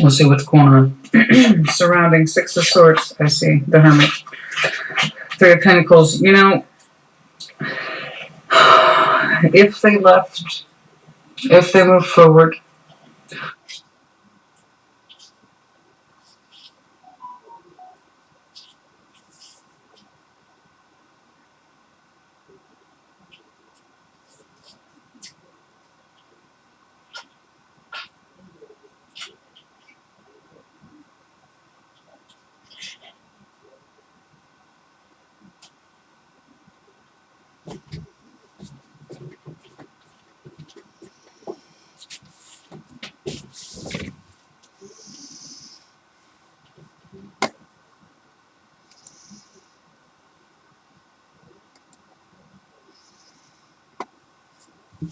We'll see what's going on. Surrounding Six of Swords, I see the Hermit. Three of Pentacles. You know, if they left, if they move forward, Hello,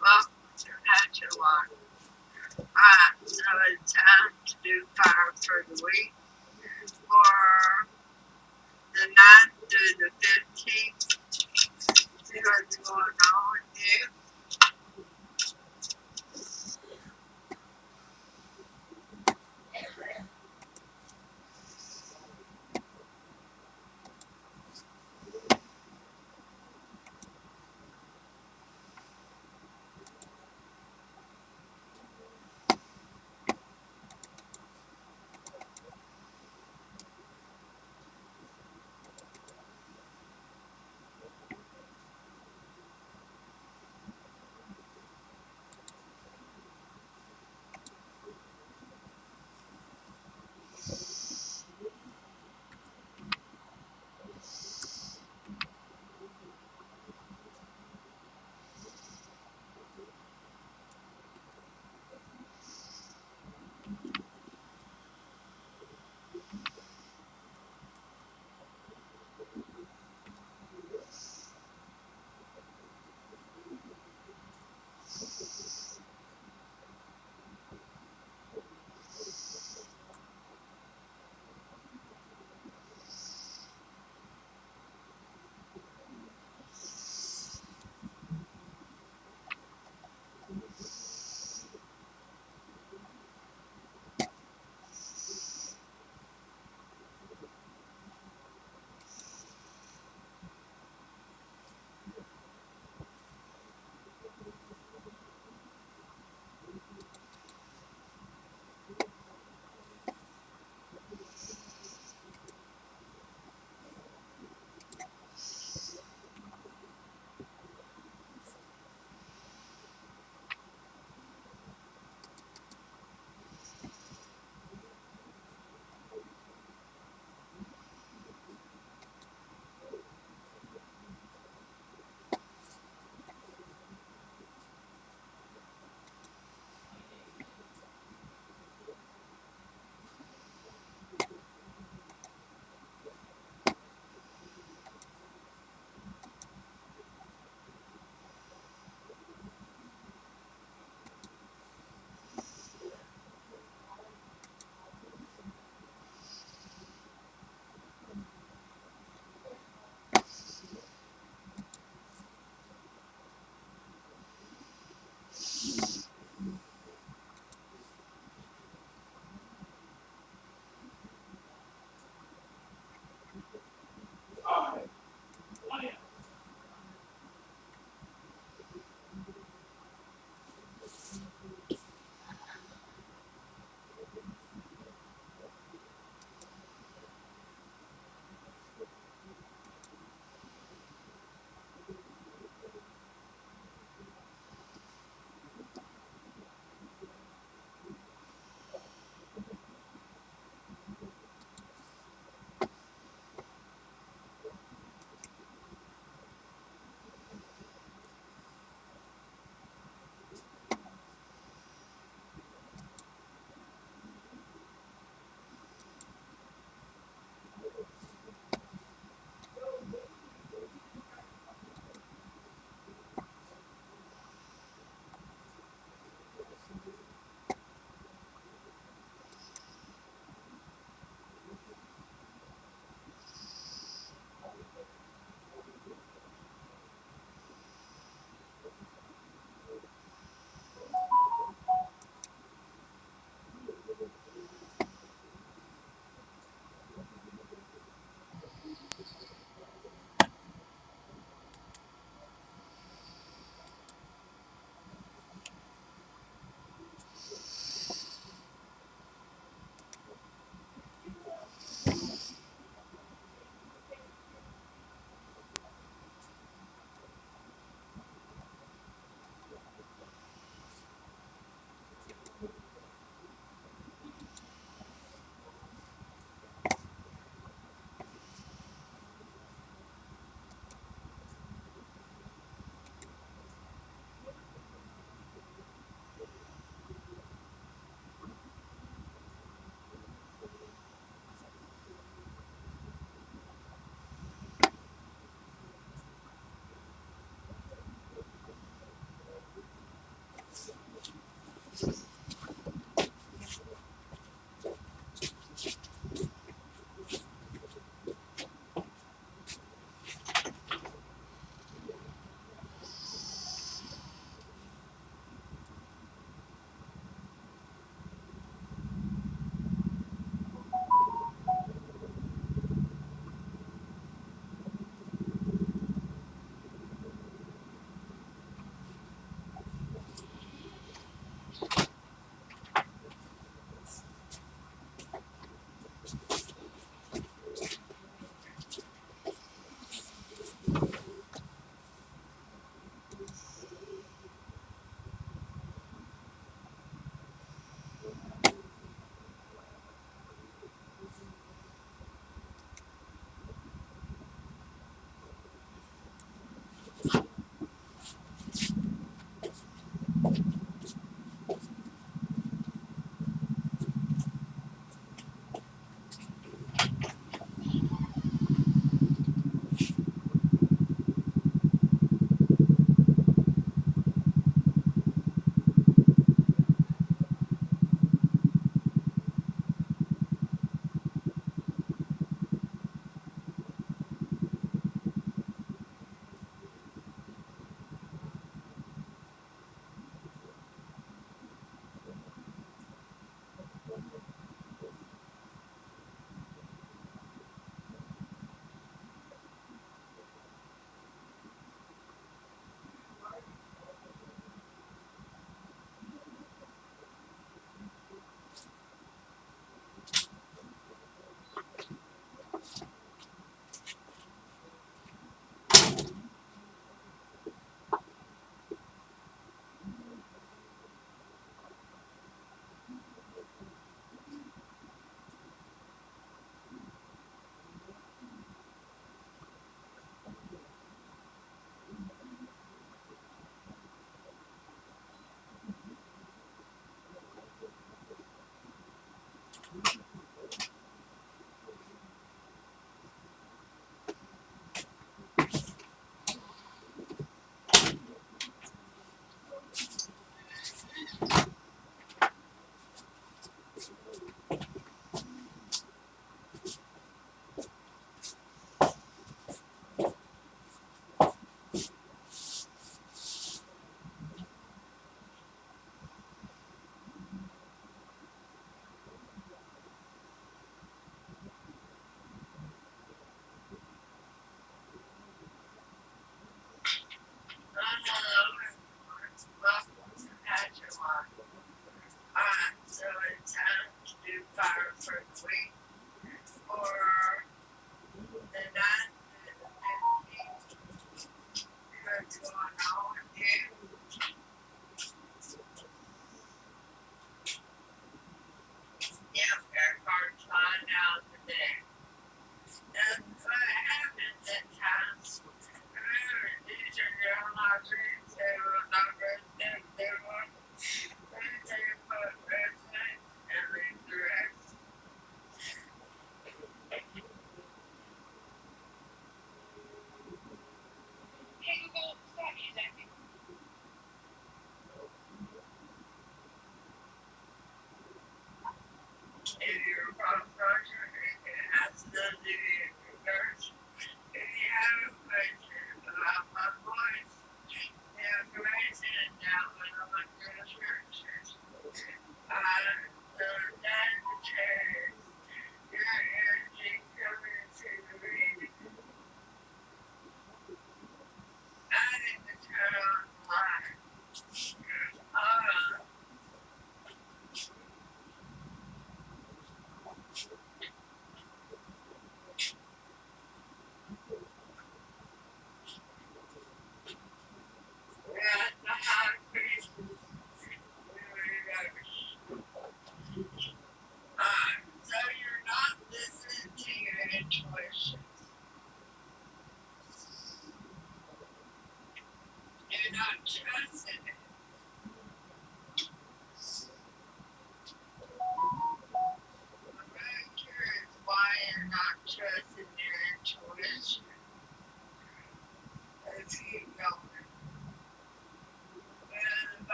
welcome to PassionWater. Alright, so it's time to do fire for the week for the 9th through the 15th. See what's going on with you.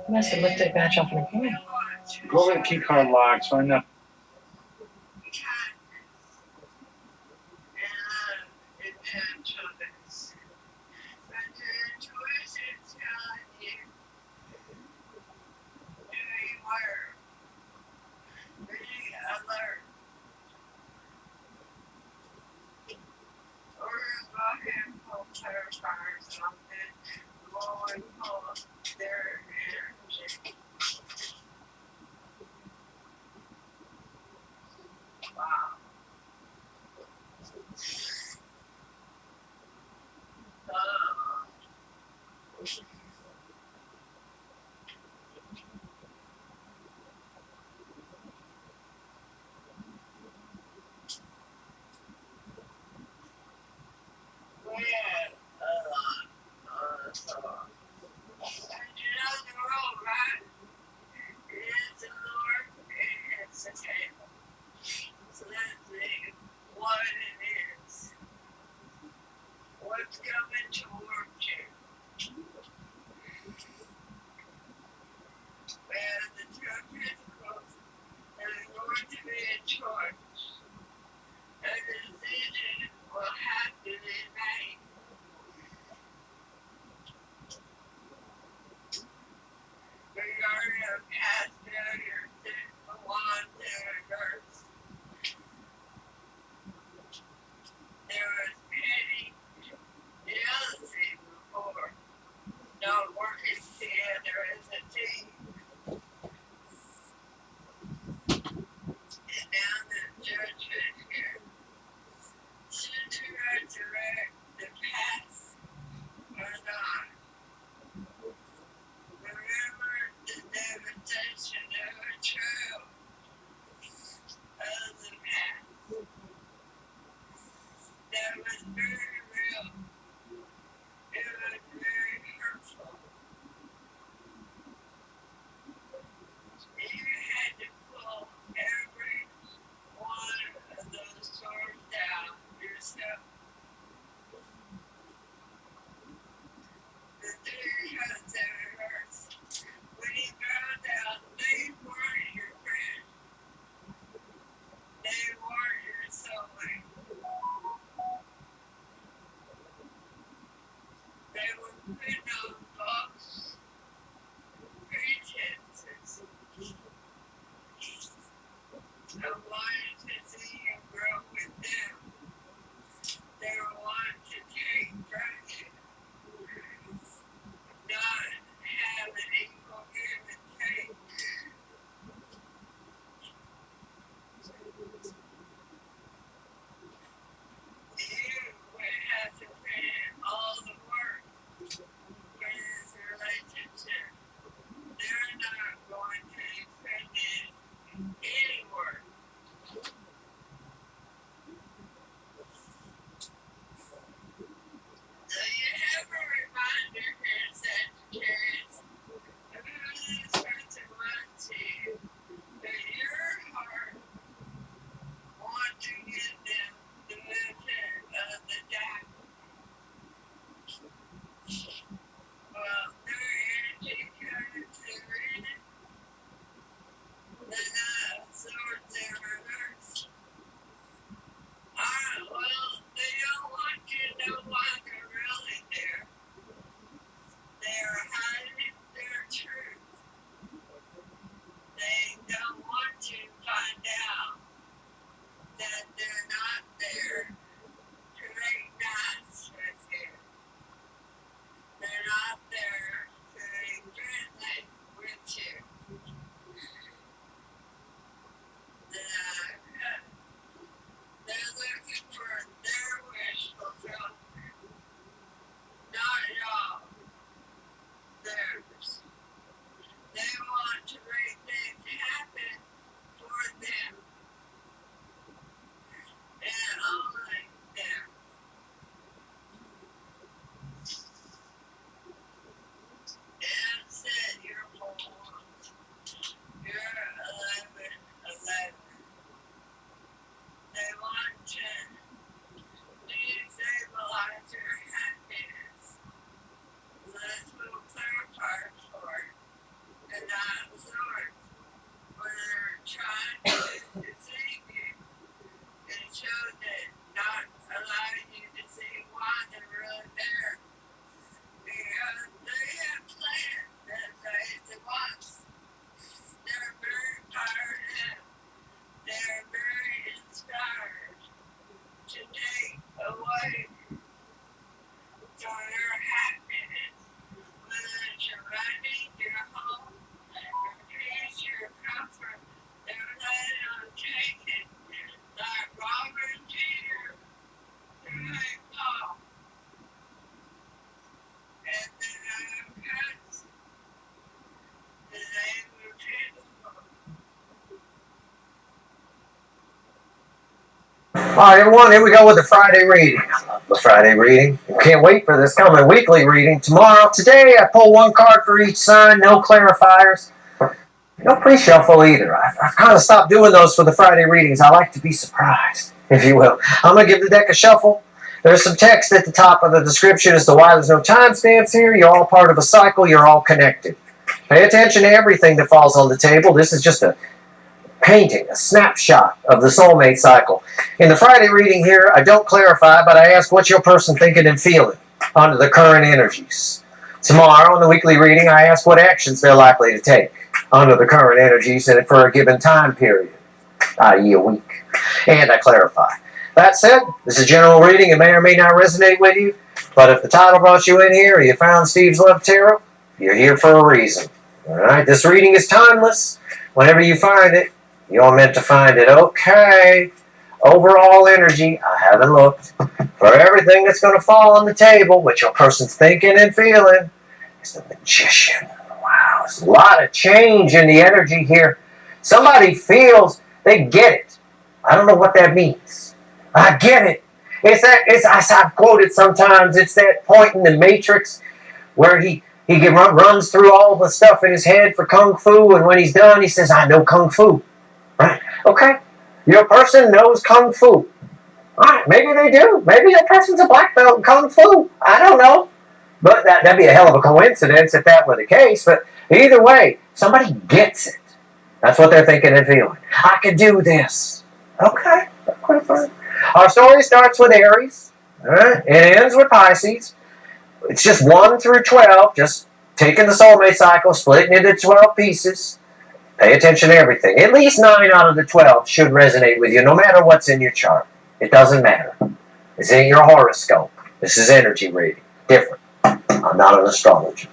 Must have lifted a batch off your phone. Go over the key card locks. Find out. What's coming towards you? All right, everyone, here we go with the Friday reading. I love the Friday reading. Can't wait for this coming weekly reading tomorrow. Today, I pull one card for each sign, no clarifiers. No pre-shuffle either. I've kind of stopped doing those for the Friday readings. I like to be surprised, if you will. I'm going to give the deck a shuffle. There's some text at the top of the description as to why there's no timestamps here. You're all part of a cycle. You're all connected. Pay attention to everything that falls on the table. This is just a painting, a snapshot of the soulmate cycle. In the Friday reading here, I don't clarify, but I ask what's your person thinking and feeling under the current energies. Tomorrow, in the weekly reading, I ask what actions they're likely to take under the current energies and for a given time period, i.e. a week. And I clarify. That said, this is a general reading. It may or may not resonate with you, but if the title brought you in here or you found Steve's Love Tarot, you're here for a reason. All right, this reading is timeless. Whenever you find it, you're meant to find it. Okay, overall energy, I haven't looked. For everything that's going to fall on the table, what your person's thinking and feeling, is the Magician. Wow, there's a lot of change in the energy here. Somebody feels they get it. I don't know what that means. I get it. As I've quoted sometimes, it's that point in the Matrix where he runs through all the stuff in his head for Kung Fu, and when he's done, he says, I know Kung Fu. Right? Okay. Your person knows Kung Fu. All right, maybe they do. Maybe that person's a black belt in Kung Fu. I don't know. But that'd be a hell of a coincidence if that were the case. But either way, somebody gets it. That's what they're thinking and feeling. I can do this. Okay. Fine. Our story starts with Aries. All right? It ends with Pisces. It's just 1 through 12. Just taking the soulmate cycle, splitting it into 12 pieces. Pay attention to everything. At least 9 out of the 12 should resonate with you, no matter what's in your chart. It doesn't matter. It's in your horoscope. This is energy reading. Different. I'm not an astrologer.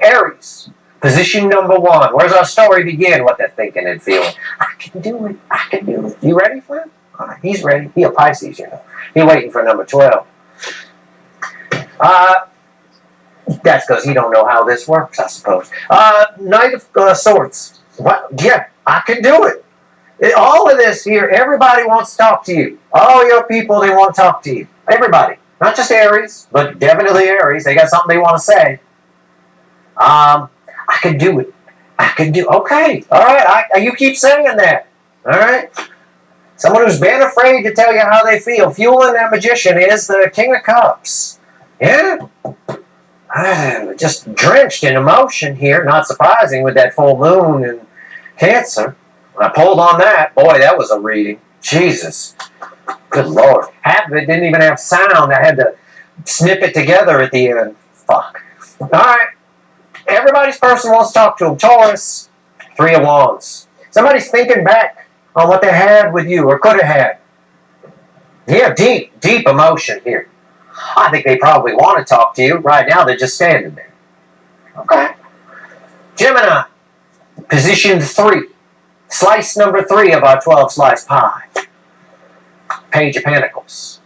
Aries, position number 1. Where's our story begin? What they're thinking and feeling. I can do it. I can do it. You ready, Flynn? All right, he's ready. He's a Pisces, you know. He's waiting for number 12. That's because he don't know how this works, I suppose. Knight of Swords. What? Yeah, I can do it. All of this here, everybody wants to talk to you. All your people, they want to talk to you. Everybody. Not just Aries, but definitely Aries. They got something they want to say. I can do it. I can do. Okay. All right. You keep saying that. All right. Someone who's been afraid to tell you how they feel. Fueling that Magician is the King of Cups. Yeah. I'm just drenched in emotion here. Not surprising with that full moon and Cancer. When I pulled on that, boy, that was a reading. Jesus. Good Lord. Half of it didn't even have sound. I had to snip it together at the end. Fuck. All right. Everybody's person wants to talk to him. Taurus, 3 of Wands. Somebody's thinking back on what they had with you or could have had. Yeah, deep emotion here. I think they probably want to talk to you. Right now, they're just standing there. Okay. Gemini, position 3. Slice number 3 of our 12-slice pie. Page of Pentacles.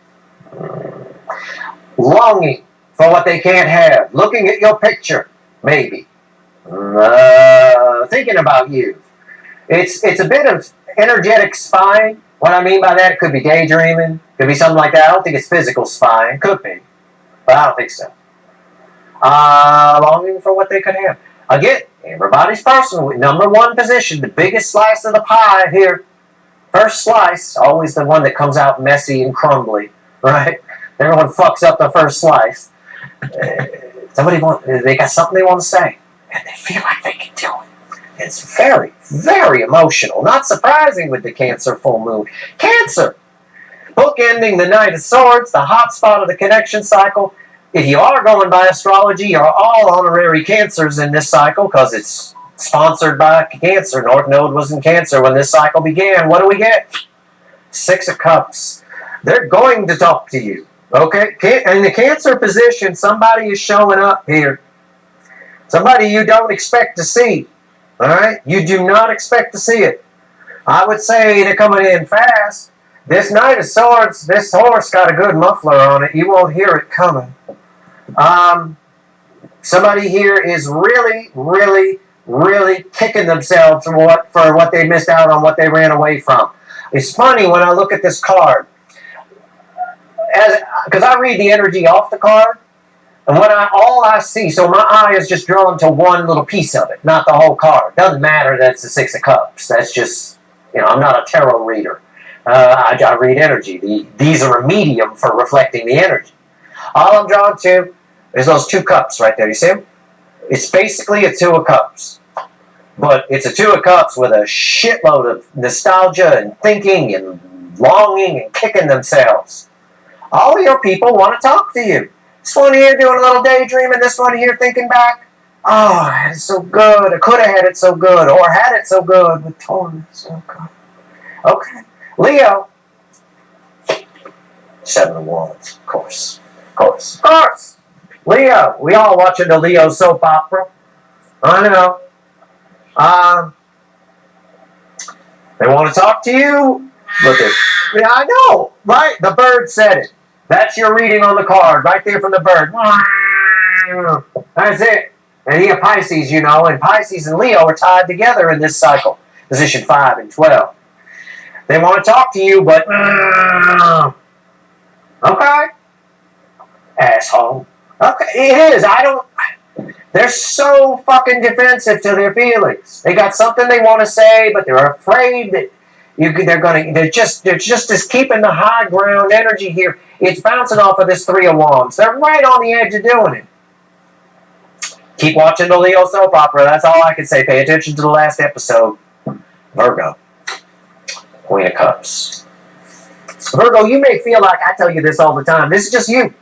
Longing for what they can't have. Looking at your picture, maybe. Thinking about you. It's a bit of energetic spying. What I mean by that, it could be daydreaming. Could be something like that. I don't think it's physical spying. Could be. But I don't think so. Longing for what they could have. Again, everybody's personal. Number 1 position, the biggest slice of the pie here. First slice, always the one that comes out messy and crumbly, right? Everyone fucks up the first slice. They got something they want to say, and they feel like they can do it. It's very, very emotional. Not surprising with the Cancer full moon. Cancer! Bookending the Knight of Swords, the hot spot of the connection cycle. If you are going by astrology, you're all honorary Cancers in this cycle because it's sponsored by Cancer. North Node was in Cancer when this cycle began. What do we get? 6 of Cups. They're going to talk to you. Okay? In the Cancer position, somebody is showing up here. Somebody you don't expect to see. All right? You do not expect to see it. I would say they're coming in fast. This Knight of Swords, this horse got a good muffler on it. You won't hear it coming. Somebody here is really, really, really kicking themselves for what they missed out on, what they ran away from. It's funny when I look at this card. because I read the energy off the card, and all I see, so my eye is just drawn to one little piece of it, not the whole card. Doesn't matter that it's the Six of Cups. That's just, I'm not a tarot reader. I read energy. These are a medium for reflecting the energy. All I'm drawn to is those 2 cups right there. You see them? It's basically a 2 of Cups. But it's a 2 of Cups with a shitload of nostalgia and thinking and longing and kicking themselves. All of your people want to talk to you. This one here doing a little daydreaming, this one here thinking back. Oh, I had it so good. I could have had it so good. Or had it so good with Taurus. Oh, God. Okay. Leo. 7 of Wands. Of course. Of course. Of course. Leo. We all watching the Leo soap opera. I know. They want to talk to you. Look at. Yeah, I know. Right? The bird said it. That's your reading on the card, right there from the bird. That's it. And he a Pisces, and Pisces and Leo are tied together in this cycle. Position 5 and 12. They want to talk to you, but okay. Asshole. Okay, it is. They're so fucking defensive to their feelings. They got something they want to say, but they're afraid that they're just keeping the high ground energy here. It's bouncing off of this 3 of Wands. They're right on the edge of doing it. Keep watching the Leo soap opera. That's all I can say. Pay attention to the last episode. Virgo. Queen of Cups. Virgo, you may feel like I tell you this all the time. This is just you.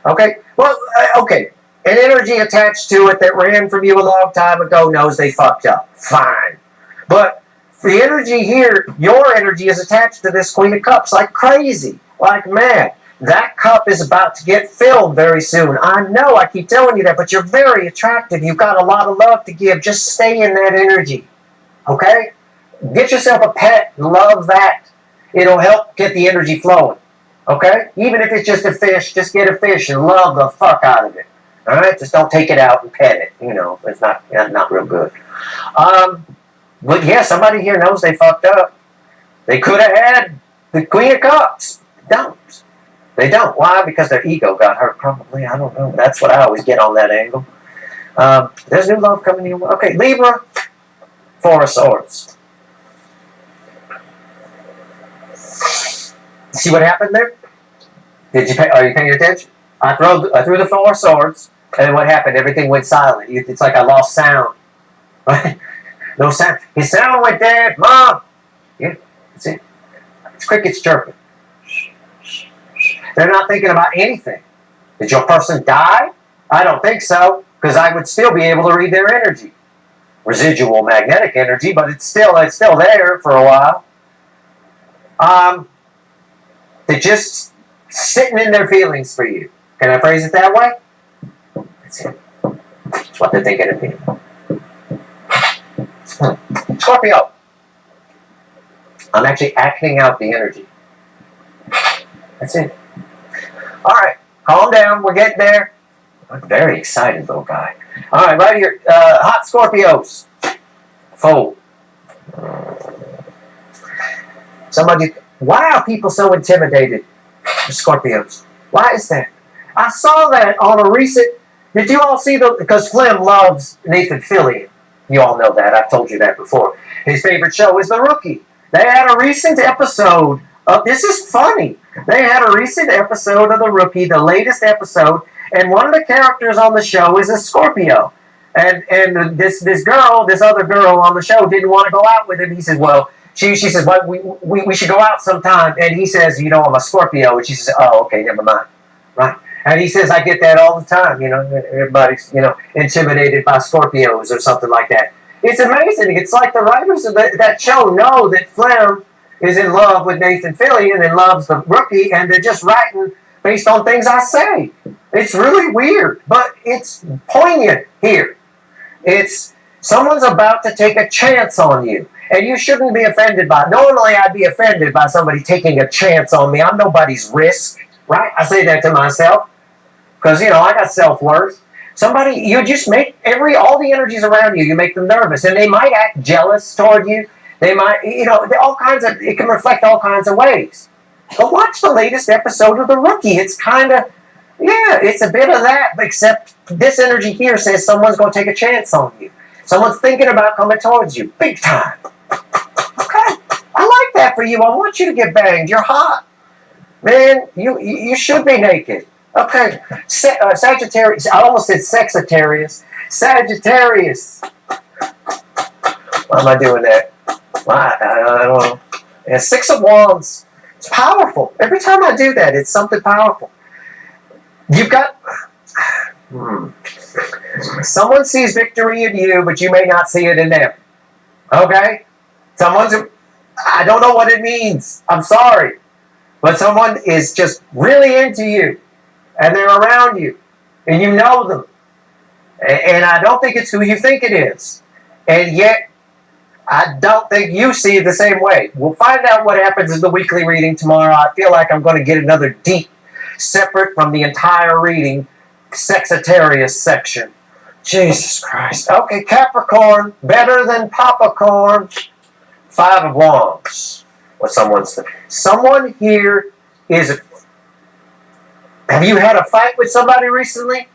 Okay? Well, okay. An energy attached to it that ran from you a long time ago knows they fucked up. Fine. But the energy here, your energy is attached to this Queen of Cups like crazy. Like mad. That cup is about to get filled very soon. I know, I keep telling you that, but you're very attractive. You've got a lot of love to give. Just stay in that energy. Okay? Get yourself a pet. Love that. It'll help get the energy flowing. Okay? Even if it's just a fish, just get a fish and love the fuck out of it. Alright? Just don't take it out and pet it. It's not real good. But yeah, somebody here knows they fucked up. They could have had the Queen of Cups. Don't. They don't. Why? Because their ego got hurt, probably. I don't know. That's what I always get on that angle. There's new love coming your way. Okay, Libra, 4 of Swords. See what happened there? Are you paying attention? I threw the 4 of Swords, and what happened? Everything went silent. It's like I lost sound. Right? No sound. His sound went dead. Mom! Yeah, that's it. It's crickets chirping. They're not thinking about anything. Did your person die? I don't think so, because I would still be able to read their energy. Residual magnetic energy, but it's still there for a while. They're just sitting in their feelings for you. Can I phrase it that way? That's it. That's what they're thinking of you. Scorpio. I'm actually acting out the energy. That's it. All right, calm down. We're getting there. I'm very excited, little guy. All right, right here. Hot Scorpios. Fold. Why are people so intimidated with Scorpios? Why is that? I saw that on a recent. Did you all see because Flynn loves Nathan Fillion. You all know that. I've told you that before. His favorite show is The Rookie. They had a recent episode of. This is funny. They had a recent episode of The Rookie, the latest episode, and one of the characters on the show is a Scorpio. And this other girl on the show didn't want to go out with him. He said, well, she says, well, we should go out sometime. And he says, I'm a Scorpio. And she says, oh, okay, never mind. Right? And he says, I get that all the time. Everybody's, intimidated by Scorpios or something like that. It's amazing. It's like the writers of that show know that Flem is in love with Nathan Fillion and loves The Rookie, and they're just writing based on things I say. It's really weird, but it's poignant here. It's someone's about to take a chance on you, and you shouldn't be offended by it. Normally, I'd be offended by somebody taking a chance on me. I'm nobody's risk, right? I say that to myself because, I got self-worth. Somebody, you just make all the energies around you, you make them nervous, and they might act jealous toward you. They might, all kinds of, it can reflect all kinds of ways. Go watch the latest episode of The Rookie. It's kind of, yeah, it's a bit of that, except this energy here says someone's going to take a chance on you. Someone's thinking about coming towards you, big time. Okay, I like that for you. I want you to get banged. You're hot. Man, you should be naked. Okay, Sagittarius, I almost said Sexitarius. Sagittarius. Why am I doing that? I don't know. Yeah, Six of Wands. It's powerful. Every time I do that, it's something powerful. You've got... Someone sees victory in you, but you may not see it in them. Okay? I don't know what it means. I'm sorry. But someone is just really into you. And they're around you. And you know them. And I don't think it's who you think it is. And yet, I don't think you see it the same way. We'll find out what happens in the weekly reading tomorrow. I feel like I'm going to get another deep, separate from the entire reading, Sexitarius section. Jesus Christ. Okay, Capricorn, better than popcorn. Five of Wands. What someone here is... Have you had a fight with somebody recently?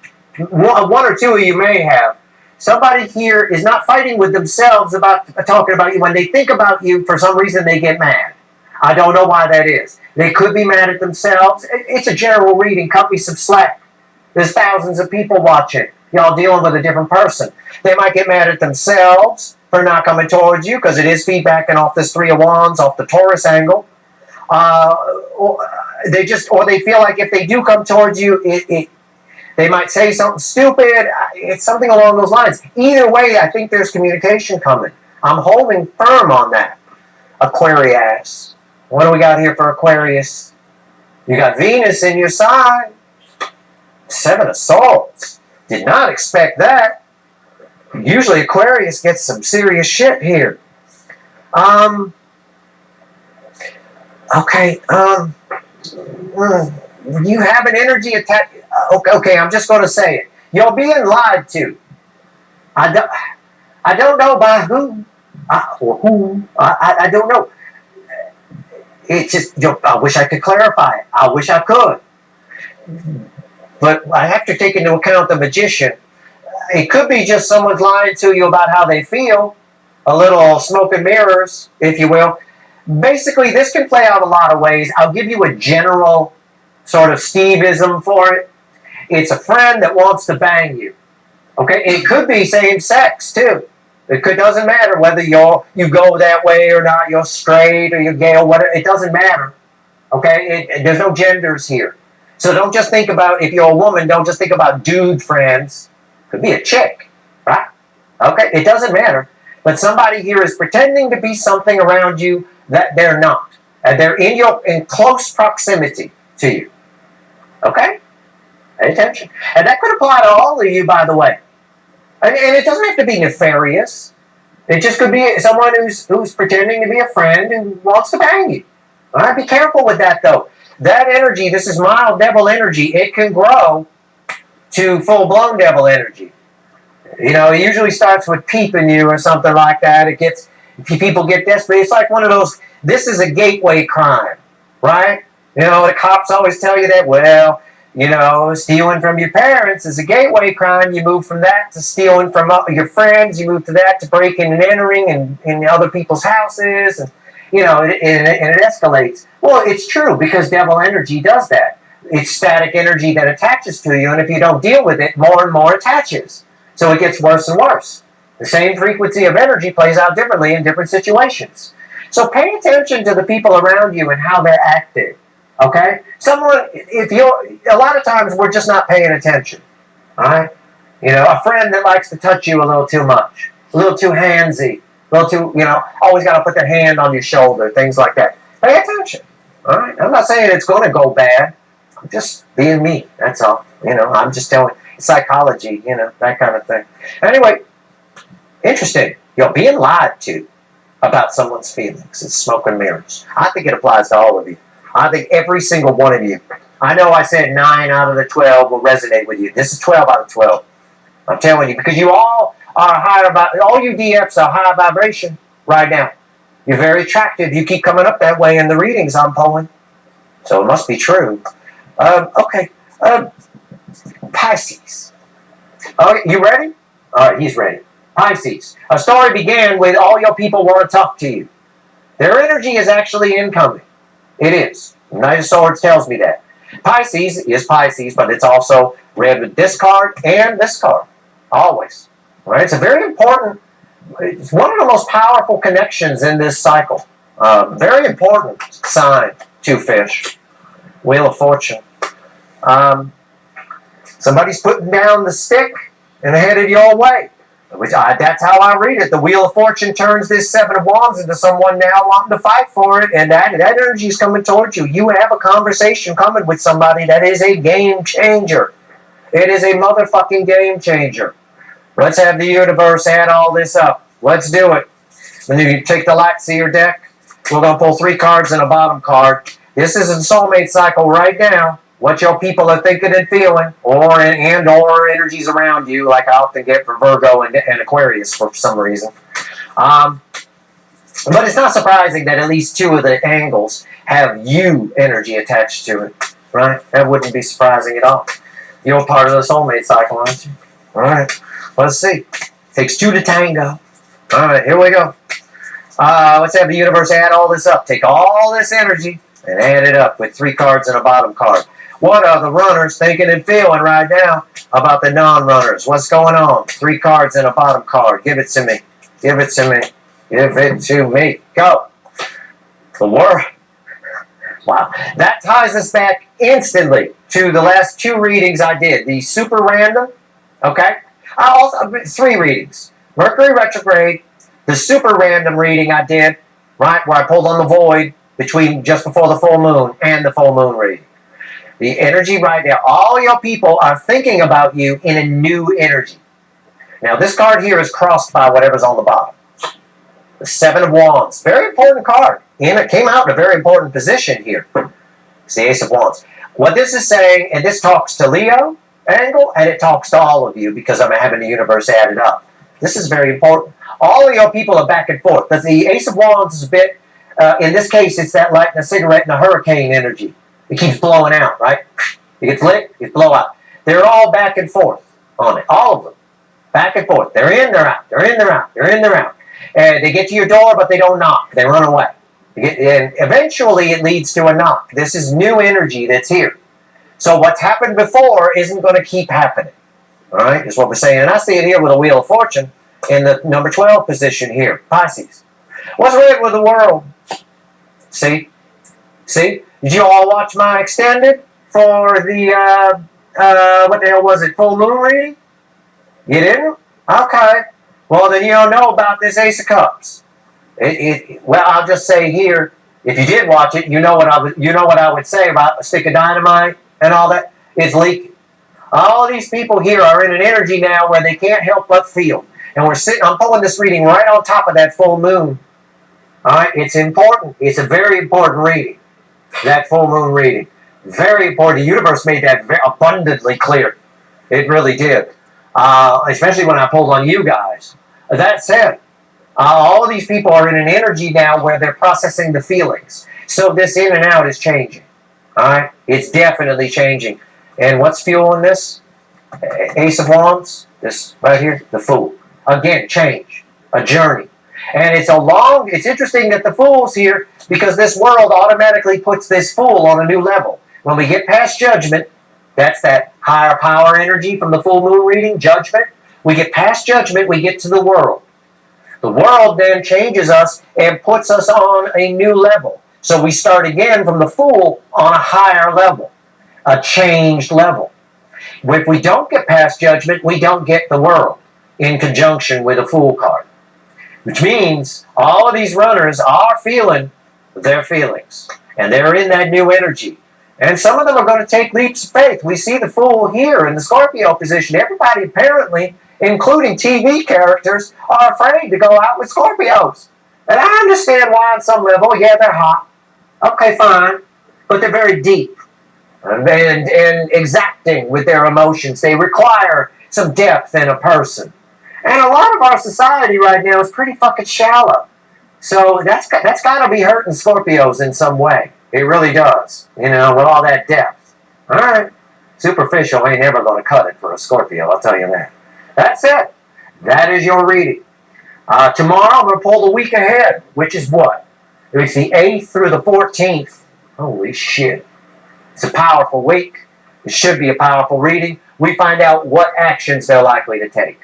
One or two of you may have. Somebody here is not fighting with themselves about talking about you. When they think about you, for some reason they get mad. I don't know why that is. They could be mad at themselves. It's a general reading. Cut me some slack. There's thousands of people watching. Y'all dealing with a different person. They might get mad at themselves for not coming towards you because it is feedbacking off this Three of Wands, off the Taurus angle. Or they feel like if they do come towards you, they might say something stupid. It's something along those lines. Either way, I think there's communication coming. I'm holding firm on that. Aquarius. What do we got here for Aquarius? You got Venus in your sign. Seven of Swords. Did not expect that. Usually Aquarius gets some serious shit here. Okay. You have an energy attack. Okay, I'm just going to say it. You're being lied to. I don't know by who or who. I don't know. It's just, I wish I could clarify it. I wish I could. But I have to take into account the Magician. It could be just someone's lying to you about how they feel. A little smoke and mirrors, if you will. Basically, this can play out a lot of ways. I'll give you a general sort of Steve-ism for it. It's a friend that wants to bang you. Okay? It could be same sex, too. Doesn't matter whether you go that way or not. You're straight or you're gay or whatever. It doesn't matter. Okay? There's no genders here. So don't just think about, if you're a woman, don't just think about dude friends. Could be a chick. Right? Okay? It doesn't matter. But somebody here is pretending to be something around you that they're not. And they're in close proximity to you. Okay? Pay attention. And that could apply to all of you, by the way. And it doesn't have to be nefarious. It just could be someone who's pretending to be a friend and wants to bang you. All right? Be careful with that, though. That energy, this is mild devil energy. It can grow to full-blown devil energy. You know, it usually starts with peeping you or something like that. People get desperate. It's like one of those, this is a gateway crime, right? You know, the cops always tell you that, well, you know, stealing from your parents is a gateway crime. You move from that to stealing from your friends. You move to that to breaking and entering in other people's houses. And, you know, and it escalates. Well, it's true because devil energy does that. It's static energy that attaches to you. And if you don't deal with it, more and more attaches. So it gets worse and worse. The same frequency of energy plays out differently in different situations. So pay attention to the people around you and how they're acting. Okay? A lot of times we're just not paying attention. Alright? You know, a friend that likes to touch you a little too much. A little too handsy. A little too, you know, always got to put their hand on your shoulder. Things like that. Pay attention. Alright? I'm not saying it's going to go bad. I'm just being me. That's all. You know, I'm just telling psychology, you know, that kind of thing. Anyway, interesting. You're being lied to about someone's feelings. It's smoke and mirrors. I think it applies to all of you. I think every single one of you. I know I said 9 out of the 12 will resonate with you. This is 12 out of 12. I'm telling you, because you all are all you DFs are high vibration right now. You're very attractive. You keep coming up that way in the readings I'm pulling. So it must be true. Okay. Pisces. Oh, you ready? All right, he's ready. Pisces. A story began with all your people want to talk to you. Their energy is actually incoming. It is. Knight of Swords tells me that. Pisces is Pisces, but it's also read with this card and this card. Always. Right? It's a very important, it's one of the most powerful connections in this cycle. Very important sign to fish. Wheel of Fortune. Somebody's putting down the stick and headed your way. That's how I read it. The Wheel of Fortune turns this Seven of Wands into someone now wanting to fight for it, and that energy is coming towards you. You have a conversation coming with somebody that is a game changer. It is a motherfucking game changer. Let's have the universe add all this up. Let's do it. Then you take the Light Seer deck. We're going to pull 3 cards and a bottom card. This is a soulmate cycle right now. What your people are thinking and feeling, or energies around you, like I often get for Virgo and Aquarius for some reason. But it's not surprising that at least 2 of the angles have you energy attached to it, right? That wouldn't be surprising at all. You're part of the soulmate cycle, aren't you? All right, let's see. Takes 2 to tango. All right, here we go. Let's have the universe add all this up. Take all this energy and add it up with 3 cards and a bottom card. What are the runners thinking and feeling right now about the non-runners? What's going on? 3 cards and a bottom card. Give it to me. Give it to me. Give it to me. Go. The world. Wow. That ties us back instantly to the last 2 readings I did. The super random. Okay. I also 3 readings. Mercury retrograde. The super random reading I did, right, where I pulled on the void between just before the full moon and the full moon reading. The energy right now, all your people are thinking about you in a new energy. Now, this card here is crossed by whatever's on the bottom. The 7 of Wands. Very important card. And it came out in a very important position here. It's the Ace of Wands. What this is saying, and this talks to Leo angle, and it talks to all of you because I'm having the universe added up. This is very important. All of your people are back and forth. But the Ace of Wands is a bit, in this case, it's that lighting a cigarette in a hurricane energy. It keeps blowing out, right? It gets lit, it blows out. They're all back and forth on it. All of them. Back and forth. They're in, they're out. They're in, they're out. They're in, they're out. And they get to your door, but they don't knock. They run away. And eventually it leads to a knock. This is new energy that's here. So what's happened before isn't going to keep happening. All right? Is what we're saying. And I see it here with a Wheel of Fortune in the number 12 position here. Pisces. What's red with the world? See? See? Did you all watch my extended for the, what the hell was it, full moon reading? You didn't? Okay. Well, then you don't know about this Ace of Cups. Well, I'll just say here, if you did watch it, you know what I would say about a stick of dynamite and all that. It's leaking. All of these people here are in an energy now where they can't help but feel. And I'm pulling this reading right on top of that full moon. All right? It's important. It's a very important reading. That full moon reading. Very important. The universe made that very abundantly clear. It really did. Especially when I pulled on you guys. That said, all of these people are in an energy now where they're processing the feelings. So this in and out is changing. All right? It's definitely changing. And what's fueling this? Ace of Wands. This right here. The Fool. Again, change. A journey. And it's interesting that the Fool's here because this world automatically puts this Fool on a new level. When we get past judgment, that's that higher power energy from the full moon reading, judgment. We get past judgment, we get to the world. The world then changes us and puts us on a new level. So we start again from the Fool on a higher level, a changed level. If we don't get past judgment, we don't get the world in conjunction with a Fool card. Which means all of these runners are feeling their feelings. And they're in that new energy. And some of them are going to take leaps of faith. We see the Fool here in the Scorpio position. Everybody apparently, including TV characters, are afraid to go out with Scorpios. And I understand why on some level. Yeah, they're hot. Okay, fine. But they're very deep and exacting with their emotions. They require some depth in a person. And a lot of our society right now is pretty fucking shallow. So that's got to be hurting Scorpios in some way. It really does. You know, with all that depth. All right. Superficial ain't never going to cut it for a Scorpio, I'll tell you that. That's it. That is your reading. Tomorrow I'm going to pull the week ahead, which is what? It's the 8th through the 14th. Holy shit. It's a powerful week. It should be a powerful reading. We find out what actions they're likely to take.